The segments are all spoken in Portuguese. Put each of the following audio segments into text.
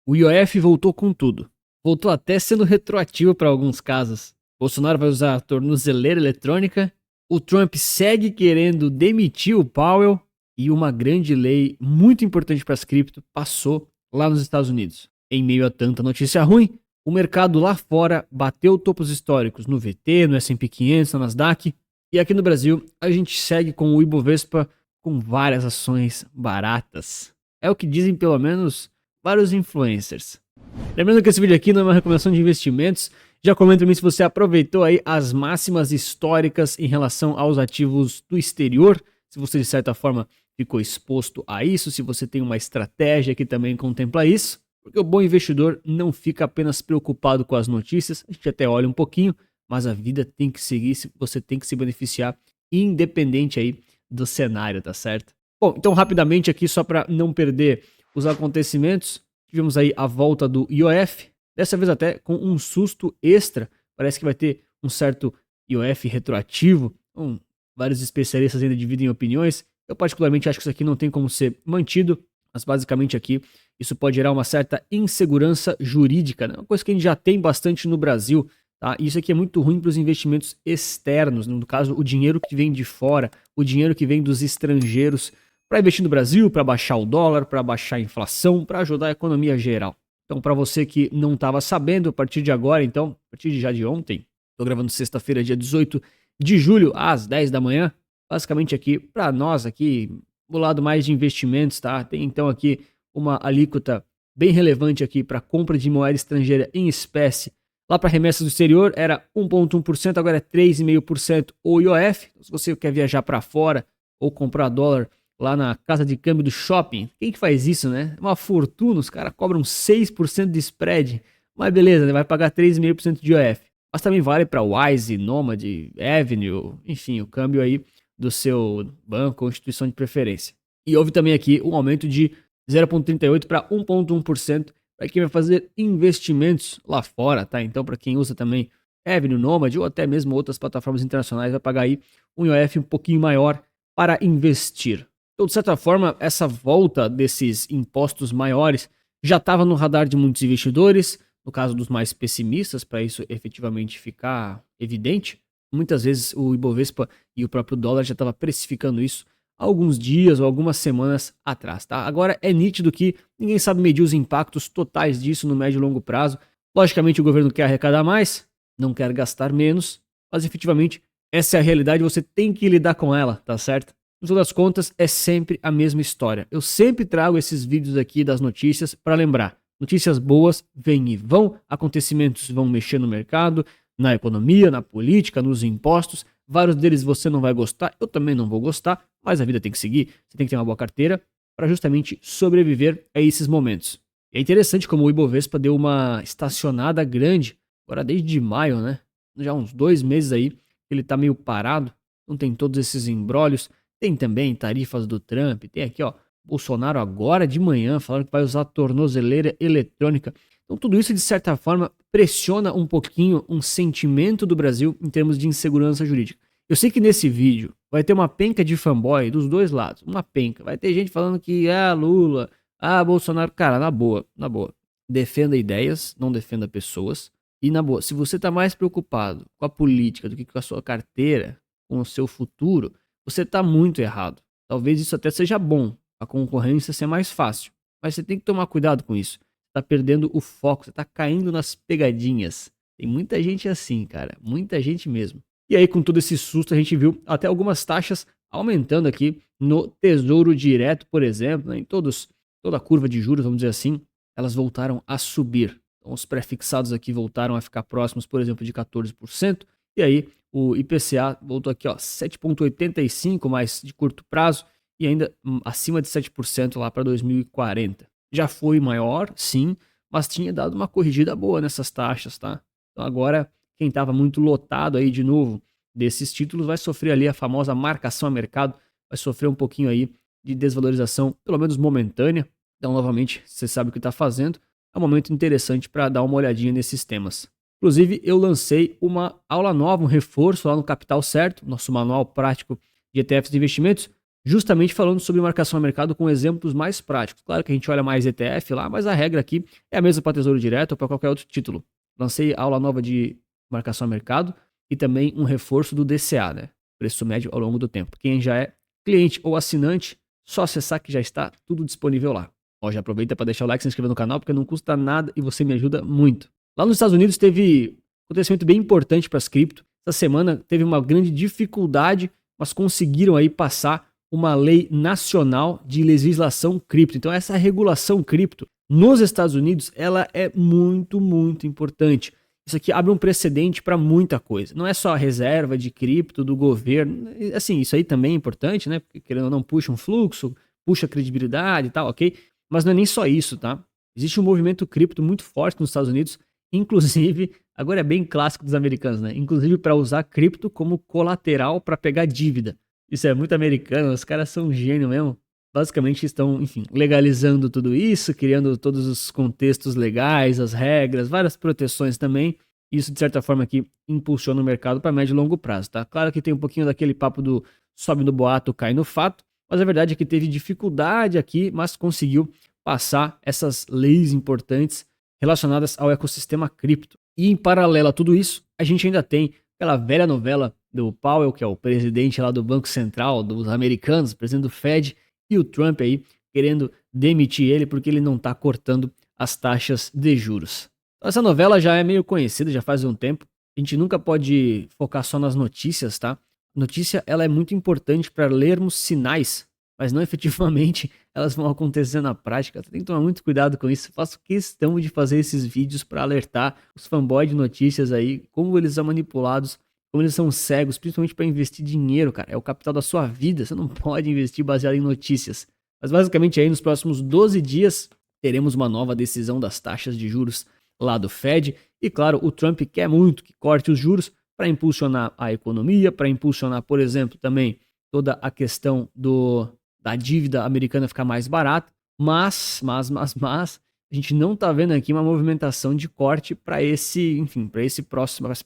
O IOF voltou com tudo. Voltou até sendo retroativo para alguns casos. Bolsonaro vai usar a tornozeleira eletrônica. O Trump segue querendo demitir o Powell. E uma grande lei muito importante para as cripto passou lá nos Estados Unidos. Em meio a tanta notícia ruim, o mercado lá fora bateu topos históricos no VT, no S&P 500, na Nasdaq. E aqui no Brasil, a gente segue com o Ibovespa com várias ações baratas. É o que dizem pelo menos vários influencers. Lembrando que esse vídeo aqui não é uma recomendação de investimentos. Já comenta pra mim se você aproveitou aí as máximas históricas em relação aos ativos do exterior. Se você de certa forma ficou exposto a isso, se você tem uma estratégia que também contempla isso. Porque o bom investidor não fica apenas preocupado com as notícias, a gente até olha um pouquinho, mas a vida tem que seguir, você tem que se beneficiar independente aí do cenário, tá certo? Bom, então rapidamente aqui só para não perder os acontecimentos, tivemos aí a volta do IOF, dessa vez até com um susto extra, parece que vai ter um certo IOF retroativo, vários especialistas ainda dividem opiniões, eu particularmente acho que isso aqui não tem como ser mantido, mas basicamente aqui isso pode gerar uma certa insegurança jurídica, né? Uma coisa que a gente já tem bastante no Brasil, tá? E isso aqui é muito ruim para os investimentos externos, no caso o dinheiro que vem de fora, o dinheiro que vem dos estrangeiros, para investir no Brasil, para baixar o dólar, para baixar a inflação, para ajudar a economia geral. Então, para você que não estava sabendo, a partir de agora, então, a partir de já de ontem, estou gravando sexta-feira, dia 18 de julho, às 10 da manhã, basicamente aqui, para nós aqui, do lado mais de investimentos, tá? Tem então aqui uma alíquota bem relevante aqui para compra de moeda estrangeira em espécie. Lá para remessas do exterior era 1,1%, agora é 3,5% o IOF. Se você quer viajar para fora ou comprar dólar lá na casa de câmbio do shopping, quem que faz isso, né? É uma fortuna, os caras cobram 6% de spread, mas beleza, né? Vai pagar 3,5% de IOF. Mas também vale para Wise, Nomad, Avenue, enfim, o câmbio aí do seu banco ou instituição de preferência. E houve também aqui um aumento de 0,38% para 1,1% para quem vai fazer investimentos lá fora, tá? Então, para quem usa também Avenue, Nomad ou até mesmo outras plataformas internacionais, vai pagar aí um IOF um pouquinho maior para investir. Então, de certa forma, essa volta desses impostos maiores já estava no radar de muitos investidores, no caso dos mais pessimistas, para isso efetivamente ficar evidente. Muitas vezes o Ibovespa e o próprio dólar já estava precificando isso há alguns dias ou algumas semanas atrás, tá? Agora é nítido que ninguém sabe medir os impactos totais disso no médio e longo prazo. Logicamente o governo quer arrecadar mais, não quer gastar menos, mas efetivamente essa é a realidade, você tem que lidar com ela, tá certo? No final das contas, é sempre a mesma história. Eu sempre trago esses vídeos aqui das notícias para lembrar. Notícias boas vêm e vão, acontecimentos vão mexer no mercado, na economia, na política, nos impostos. Vários deles você não vai gostar, eu também não vou gostar, mas a vida tem que seguir. Você tem que ter uma boa carteira para justamente sobreviver a esses momentos. E é interessante como o Ibovespa deu uma estacionada grande, agora desde maio, né? Já uns 2 meses aí, ele tá meio parado, não tem todos esses embrólios. Tem também tarifas do Trump, tem aqui, ó, Bolsonaro agora de manhã falando que vai usar tornozeleira eletrônica. Então tudo isso, de certa forma, pressiona um pouquinho um sentimento do Brasil em termos de insegurança jurídica. Eu sei que nesse vídeo vai ter uma penca de fanboy dos dois lados, uma penca. Vai ter gente falando que, Lula, Bolsonaro. Cara, na boa, na boa. Defenda ideias, não defenda pessoas. E na boa, se você tá mais preocupado com a política do que com a sua carteira, com o seu futuro, você tá muito errado. Talvez isso até seja bom, a concorrência ser mais fácil. Mas você tem que tomar cuidado com isso. Tá perdendo o foco, você tá caindo nas pegadinhas. Tem muita gente assim, cara, muita gente mesmo. E aí, com todo esse susto, a gente viu até algumas taxas aumentando aqui no Tesouro Direto, por exemplo, né? Toda a curva de juros, vamos dizer assim, elas voltaram a subir. Então, os pré-fixados aqui voltaram a ficar próximos, por exemplo, de 14%. E aí, o IPCA voltou aqui, ó, 7,85, mais de curto prazo, e ainda acima de 7% lá para 2040. Já foi maior, sim, mas tinha dado uma corrigida boa nessas taxas, tá? Então agora, quem estava muito lotado aí de novo desses títulos vai sofrer ali a famosa marcação a mercado, vai sofrer um pouquinho aí de desvalorização, pelo menos momentânea. Então, novamente, você sabe o que está fazendo. É um momento interessante para dar uma olhadinha nesses temas. Inclusive, eu lancei uma aula nova, um reforço lá no Capital Certo, nosso manual prático de ETFs de investimentos, justamente falando sobre marcação a mercado com exemplos mais práticos. Claro que a gente olha mais ETF lá, mas a regra aqui é a mesma para Tesouro Direto ou para qualquer outro título. Lancei aula nova de marcação a mercado e também um reforço do DCA, né? Preço médio ao longo do tempo. Quem já é cliente ou assinante, só acessar que já está tudo disponível lá. Ó, já aproveita para deixar o like e se inscrever no canal, porque não custa nada e você me ajuda muito. Lá nos Estados Unidos teve um acontecimento bem importante para as cripto. Essa semana teve uma grande dificuldade, mas conseguiram aí passar uma lei nacional de legislação cripto. Então essa regulação cripto nos Estados Unidos, ela é muito, muito importante. Isso aqui abre um precedente para muita coisa. Não é só a reserva de cripto do governo. Assim, isso aí também é importante, né? Porque querendo ou não, puxa um fluxo, puxa credibilidade e tal, ok? Mas não é nem só isso, tá? Existe um movimento cripto muito forte nos Estados Unidos, inclusive, agora é bem clássico dos americanos, né? Inclusive para usar cripto como colateral para pegar dívida. Isso é muito americano, os caras são um gênio mesmo. Basicamente estão, enfim, legalizando tudo isso, criando todos os contextos legais, as regras, várias proteções também. Isso, de certa forma, aqui impulsiona o mercado para médio e longo prazo, tá? Claro que tem um pouquinho daquele papo do sobe no boato, cai no fato, mas a verdade é que teve dificuldade aqui, mas conseguiu passar essas leis importantes relacionadas ao ecossistema cripto. E em paralelo a tudo isso, a gente ainda tem aquela velha novela do Powell, que é o presidente lá do Banco Central dos americanos, presidente do Fed, e o Trump aí querendo demitir ele porque ele não está cortando as taxas de juros. Então, essa novela já é meio conhecida, já faz um tempo. A gente nunca pode focar só nas notícias, tá? A notícia ela é muito importante para lermos sinais, mas não efetivamente elas vão acontecer na prática. Tem que tomar muito cuidado com isso. Eu faço questão de fazer esses vídeos para alertar os fanboys de notícias aí, como eles são manipulados, como eles são cegos, principalmente para investir dinheiro, cara. É o capital da sua vida, você não pode investir baseado em notícias. Mas basicamente aí nos próximos 12 dias teremos uma nova decisão das taxas de juros lá do Fed. E claro, o Trump quer muito que corte os juros para impulsionar a economia, para impulsionar, por exemplo, também toda a questão da dívida americana ficar mais barata. Mas, a gente não está vendo aqui uma movimentação de corte para essa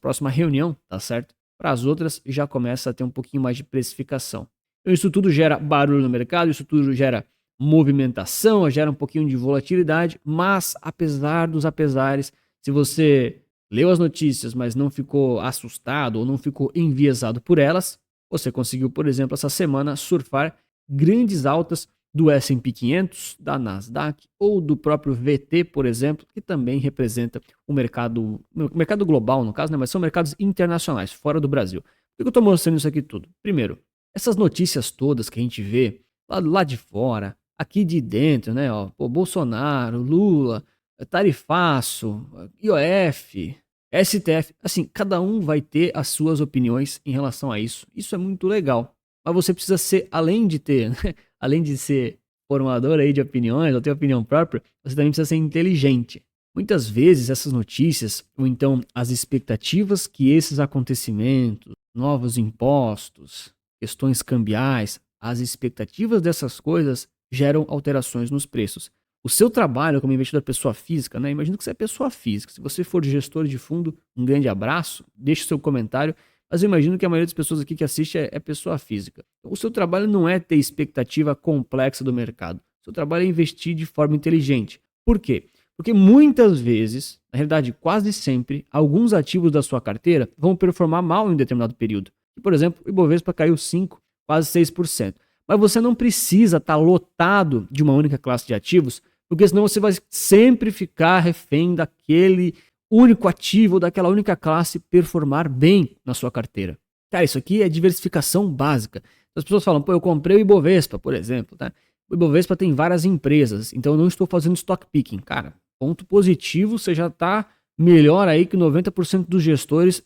próxima reunião, tá certo? Para as outras já começa a ter um pouquinho mais de precificação. Então isso tudo gera barulho no mercado, isso tudo gera movimentação, gera um pouquinho de volatilidade, mas apesar dos apesares, se você leu as notícias, mas não ficou assustado ou não ficou enviesado por elas, você conseguiu, por exemplo, essa semana surfar grandes altas do S&P 500, da Nasdaq ou do próprio VT, por exemplo, que também representa o mercado global, no caso, né? Mas são mercados internacionais, fora do Brasil. Por que eu estou mostrando isso aqui tudo? Primeiro, essas notícias todas que a gente vê lá de fora, aqui de dentro, né? Ó, Bolsonaro, Lula, tarifaço, IOF, STF, assim, cada um vai ter as suas opiniões em relação a isso. Isso é muito legal. Mas você precisa ser, além de ser formador aí de opiniões, ou ter opinião própria, você também precisa ser inteligente. Muitas vezes essas notícias, ou então as expectativas que esses acontecimentos, novos impostos, questões cambiais, as expectativas dessas coisas geram alterações nos preços. O seu trabalho como investidor pessoa física, né? Imagina que você é pessoa física. Se você for gestor de fundo, um grande abraço, deixe seu comentário. Mas eu imagino que a maioria das pessoas aqui que assiste é pessoa física. O seu trabalho não é ter expectativa complexa do mercado. O seu trabalho é investir de forma inteligente. Por quê? Porque muitas vezes, na realidade quase sempre, alguns ativos da sua carteira vão performar mal em um determinado período. Por exemplo, o Ibovespa caiu 5, quase 6%. Mas você não precisa estar lotado de uma única classe de ativos, porque senão você vai sempre ficar refém daquele único ativo ou daquela única classe performar bem na sua carteira. Cara, isso aqui é diversificação básica. As pessoas falam, pô, eu comprei o Ibovespa, por exemplo, tá? O Ibovespa tem várias empresas, então eu não estou fazendo stock picking. Cara, ponto positivo, você já está melhor aí que 90% dos gestores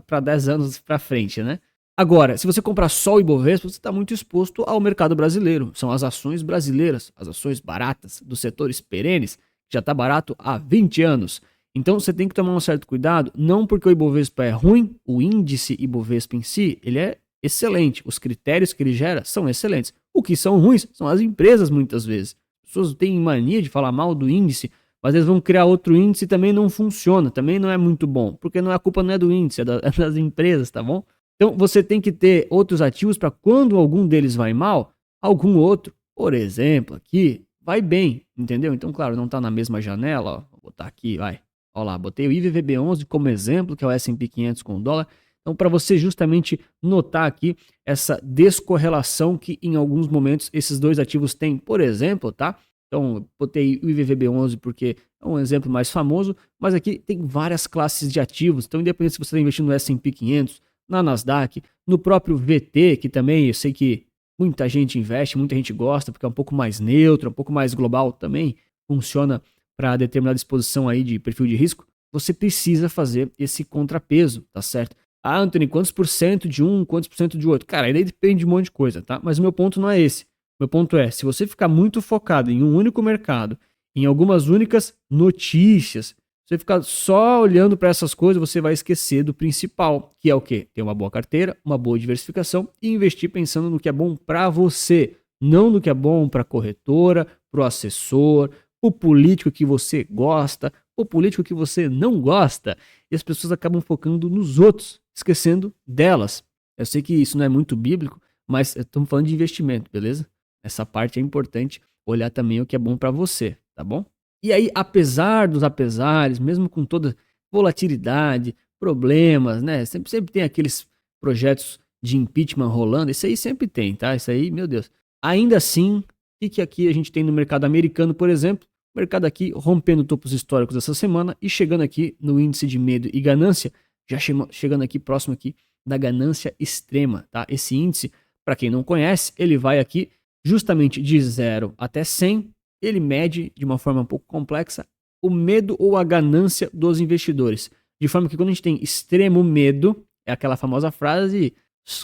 para 10 anos para frente, né? Agora, se você comprar só o Ibovespa, você está muito exposto ao mercado brasileiro. São as ações brasileiras, as ações baratas dos setores perenes, que já está barato há 20 anos. Então você tem que tomar um certo cuidado, não porque o Ibovespa é ruim, o índice Ibovespa em si, ele é excelente, os critérios que ele gera são excelentes. O que são ruins são as empresas muitas vezes. As pessoas têm mania de falar mal do índice, mas eles vão criar outro índice e também não funciona, também não é muito bom, porque a culpa não é do índice, é das empresas, tá bom? Então você tem que ter outros ativos para quando algum deles vai mal, algum outro, por exemplo, aqui, vai bem, entendeu? Então, claro, não está na mesma janela, ó, vou botar aqui, vai. Olha lá, botei o IVVB11 como exemplo, que é o S&P 500 com o dólar. Então, para você justamente notar aqui essa descorrelação que em alguns momentos esses dois ativos têm, por exemplo, tá? Então, eu botei o IVVB11 porque é um exemplo mais famoso, mas aqui tem várias classes de ativos. Então, independente se você está investindo no S&P 500, na Nasdaq, no próprio VT, que também eu sei que muita gente investe, muita gente gosta, porque é um pouco mais neutro, um pouco mais global também, funciona para determinada exposição aí de perfil de risco, você precisa fazer esse contrapeso, tá certo? Ah, Anthony, quantos por cento de um, quantos por cento de outro? Cara, aí depende de um monte de coisa, tá? Mas o meu ponto não é esse. Meu ponto é, se você ficar muito focado em um único mercado, em algumas únicas notícias, você ficar só olhando para essas coisas, você vai esquecer do principal, que é o quê? Ter uma boa carteira, uma boa diversificação e investir pensando no que é bom para você, não no que é bom para a corretora, para o assessor, o político que você gosta, o político que você não gosta. E as pessoas acabam focando nos outros, esquecendo delas. Eu sei que isso não é muito bíblico, mas estamos falando de investimento, beleza? Essa parte é importante, olhar também o que é bom para você, tá bom? E aí, apesar dos apesares, mesmo com toda volatilidade, problemas, né? Sempre tem aqueles projetos de impeachment rolando, isso aí sempre tem, tá? Isso aí, meu Deus. Ainda assim, o que aqui a gente tem no mercado americano, por exemplo? O mercado aqui rompendo topos históricos essa semana e chegando aqui no índice de medo e ganância, já chegando aqui próximo aqui da ganância extrema, tá? Esse índice, para quem não conhece, ele vai aqui justamente de 0 até 100, ele mede de uma forma um pouco complexa o medo ou a ganância dos investidores. De forma que quando a gente tem extremo medo, é aquela famosa frase,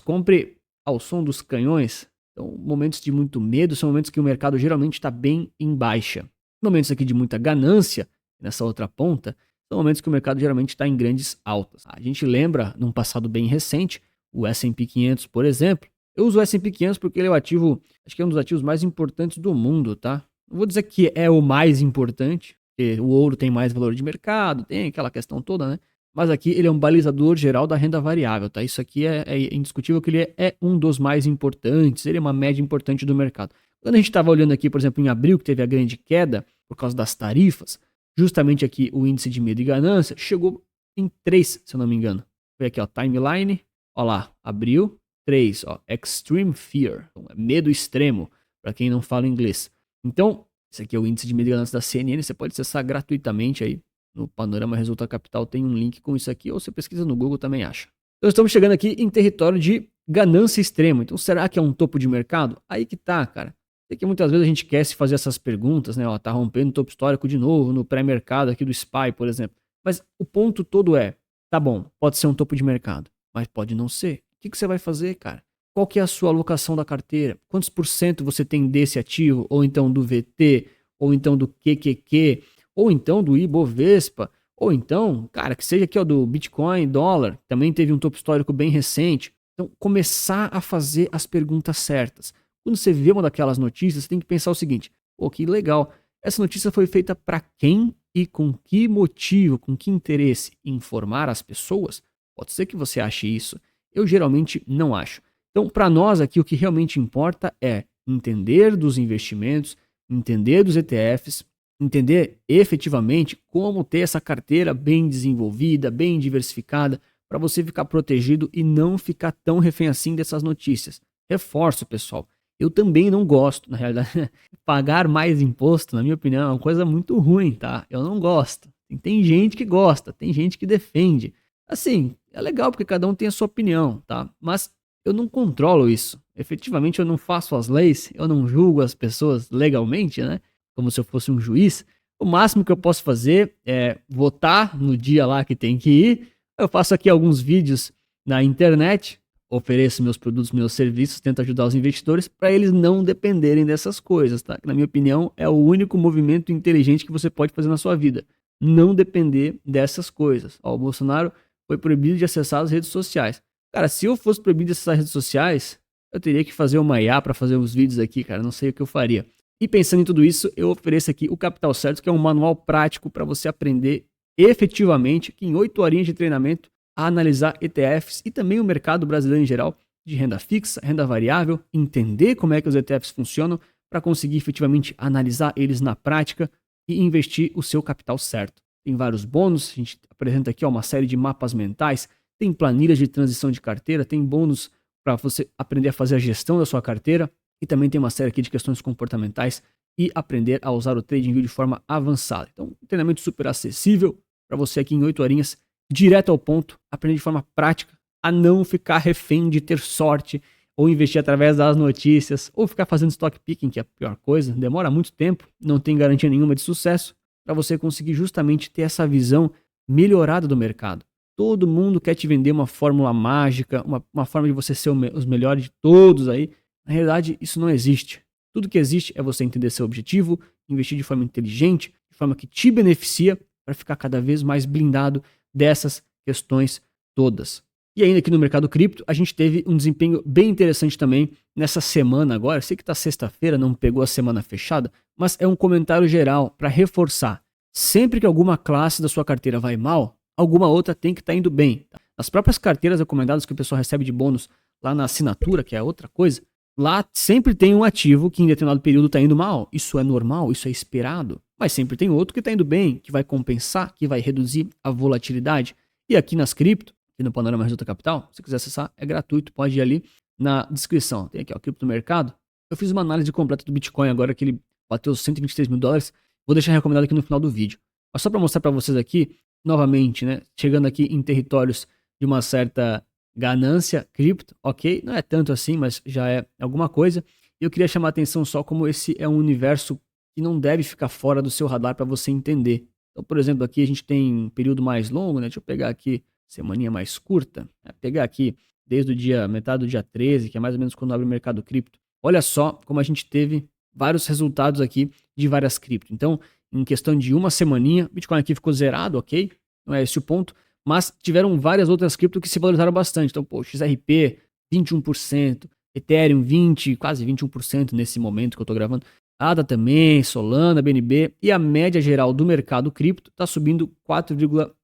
compre ao som dos canhões. Então, momentos de muito medo são momentos que o mercado geralmente está bem em baixa. Momentos aqui de muita ganância, nessa outra ponta, são momentos que o mercado geralmente está em grandes altas. A gente lembra, num passado bem recente, o S&P 500, por exemplo. Eu uso o S&P 500 porque ele é o ativo, acho que é um dos ativos mais importantes do mundo, tá? Não vou dizer que é o mais importante, porque o ouro tem mais valor de mercado, tem aquela questão toda, né? Mas aqui ele é um balizador geral da renda variável, tá? Isso aqui é indiscutível que ele é um dos mais importantes, ele é uma média importante do mercado. Quando a gente estava olhando aqui, por exemplo, em abril, que teve a grande queda por causa das tarifas, justamente aqui o índice de medo e ganância chegou em 3, se eu não me engano. Foi aqui, ó, timeline, ó lá, abril, 3, ó, extreme fear, medo extremo, para quem não fala inglês. Então, esse aqui é o índice de medo e ganância da CNN, você pode acessar gratuitamente aí no Panorama Resulta Capital, tem um link com isso aqui, ou você pesquisa no Google também acha. Então estamos chegando aqui em território de ganância extrema. Então será que é um topo de mercado? Aí que tá, cara. É que muitas vezes a gente quer se fazer essas perguntas, né? Ó, tá rompendo o topo histórico de novo no pré-mercado aqui do SPY, por exemplo. Mas o ponto todo é, tá bom, pode ser um topo de mercado, mas pode não ser. O que você vai fazer, cara? Qual que é a sua alocação da carteira? Quantos por cento você tem desse ativo? Ou então do VT? Ou então do QQQ? Ou então do Ibovespa? Ou então, cara, que seja aqui ó, do Bitcoin, dólar, também teve um topo histórico bem recente. Então, começar a fazer as perguntas certas. Quando você vê uma daquelas notícias, você tem que pensar o seguinte, pô, que legal, essa notícia foi feita para quem e com que motivo, com que interesse? Informar as pessoas? Pode ser que você ache isso. Eu geralmente não acho. Então, para nós aqui, o que realmente importa é entender dos investimentos, entender dos ETFs, entender efetivamente como ter essa carteira bem desenvolvida, bem diversificada, para você ficar protegido e não ficar tão refém assim dessas notícias. Reforço, pessoal. Eu também não gosto, na realidade, pagar mais imposto, na minha opinião, é uma coisa muito ruim, tá? Eu não gosto. Tem gente que gosta, tem gente que defende. Assim, é legal porque cada um tem a sua opinião, tá? Mas eu não controlo isso. Efetivamente, eu não faço as leis, eu não julgo as pessoas legalmente, né? Como se eu fosse um juiz. O máximo que eu posso fazer é votar no dia lá que tem que ir. Eu faço aqui alguns vídeos na internet, ofereço meus produtos, meus serviços, tento ajudar os investidores para eles não dependerem dessas coisas, tá? Que, na minha opinião, é o único movimento inteligente que você pode fazer na sua vida. Não depender dessas coisas. Ó, o Bolsonaro foi proibido de acessar as redes sociais. Cara, se eu fosse proibido de acessar as redes sociais, eu teria que fazer uma IA para fazer os vídeos aqui, cara. Não sei o que eu faria. E pensando em tudo isso, eu ofereço aqui o Capital Certo, que é um manual prático para você aprender efetivamente, que em 8 horinhas de treinamento, a analisar ETFs e também o mercado brasileiro em geral de renda fixa, renda variável, entender como é que os ETFs funcionam para conseguir efetivamente analisar eles na prática e investir o seu capital certo. Tem vários bônus, a gente apresenta aqui uma série de mapas mentais, tem planilhas de transição de carteira, tem bônus para você aprender a fazer a gestão da sua carteira e também tem uma série aqui de questões comportamentais e aprender a usar o TradingView de forma avançada. Então, um treinamento super acessível para você aqui em 8 horinhas, direto ao ponto, aprender de forma prática a não ficar refém de ter sorte ou investir através das notícias ou ficar fazendo stock picking, que é a pior coisa, demora muito tempo, não tem garantia nenhuma de sucesso, para você conseguir justamente ter essa visão melhorada do mercado. Todo mundo quer te vender uma fórmula mágica, uma forma de você ser os melhores de todos aí. Na realidade, isso não existe. Tudo que existe é você entender seu objetivo, investir de forma inteligente, de forma que te beneficia, para ficar cada vez mais blindado dessas questões todas. E ainda aqui no mercado cripto, a gente teve um desempenho bem interessante também nessa semana agora. Eu sei que está sexta-feira, não pegou a semana fechada, mas é um comentário geral para reforçar. Sempre que alguma classe da sua carteira vai mal, alguma outra tem que estar indo bem. As próprias carteiras recomendadas que o pessoal recebe de bônus lá na assinatura, que é outra coisa, lá sempre tem um ativo que em determinado período está indo mal. Isso é normal, isso é esperado. Mas sempre tem outro que está indo bem, que vai compensar, que vai reduzir a volatilidade. E aqui nas cripto, aqui no Panorama Resulta Capital, se quiser acessar, é gratuito, pode ir ali na descrição. Tem aqui, ó, Cripto Mercado. Eu fiz uma análise completa do Bitcoin agora que ele bateu os 123 mil dólares. Vou deixar recomendado aqui no final do vídeo. Mas só para mostrar para vocês aqui, novamente, né, chegando aqui em territórios de uma certa ganância cripto, ok? Não é tanto assim, mas já é alguma coisa. E eu queria chamar a atenção só como esse é um universo que não deve ficar fora do seu radar para você entender. Então, por exemplo, aqui a gente tem um período mais longo, né? Deixa eu pegar aqui semaninha mais curta. Pegar aqui desde o dia, metade do dia 13, que é mais ou menos quando abre o mercado cripto. Olha só como a gente teve vários resultados aqui de várias cripto. Então, em questão de uma semaninha, Bitcoin aqui ficou zerado, ok? Não é esse o ponto. Mas tiveram várias outras cripto que se valorizaram bastante. Então, pô, XRP, 21%, Ethereum, 20%, quase 21% nesse momento que eu tô gravando. ADA também, Solana, BNB. E a média geral do mercado cripto está subindo 4,50%,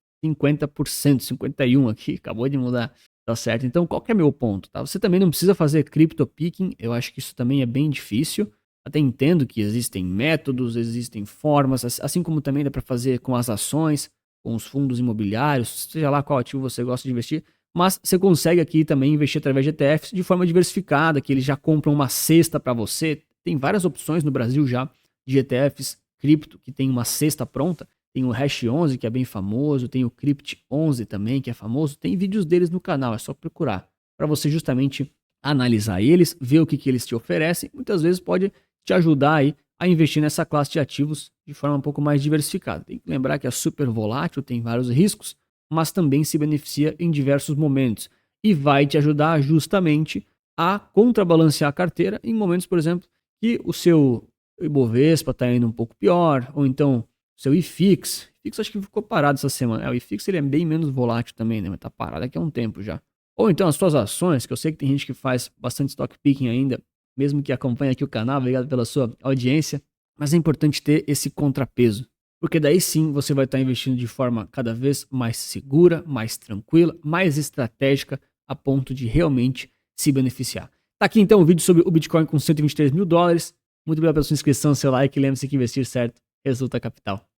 51% aqui, acabou de mudar, tá certo? Então, qual que é meu ponto? Tá? Você também não precisa fazer crypto picking, eu acho que isso também é bem difícil. Até entendo que existem métodos, existem formas, assim como também dá para fazer com as ações, com os fundos imobiliários, seja lá qual ativo você gosta de investir, mas você consegue aqui também investir através de ETFs de forma diversificada, que eles já compram uma cesta para você. Tem várias opções no Brasil já de ETFs cripto que tem uma cesta pronta. Tem o Hash 11, que é bem famoso, tem o Crypt 11 também, que é famoso. Tem vídeos deles no canal, é só procurar para você justamente analisar eles, ver o que eles te oferecem. Muitas vezes pode te ajudar aí a investir nessa classe de ativos de forma um pouco mais diversificada. Tem que lembrar que é super volátil, tem vários riscos, mas também se beneficia em diversos momentos e vai te ajudar justamente a contrabalancear a carteira em momentos, por exemplo, que o seu Ibovespa está indo um pouco pior, ou então o seu IFIX. IFIX acho que ficou parado essa semana. O IFIX ele é bem menos volátil também, né? Mas tá parado aqui há um tempo já. Ou então as suas ações, que eu sei que tem gente que faz bastante stock picking ainda, mesmo que acompanhe aqui o canal, obrigado pela sua audiência. Mas é importante ter esse contrapeso, porque daí sim você vai estar investindo de forma cada vez mais segura, mais tranquila, mais estratégica, a ponto de realmente se beneficiar. Tá aqui então o vídeo sobre o Bitcoin com 123 mil dólares. Muito obrigado pela sua inscrição, seu like, lembre-se que investir certo resulta capital.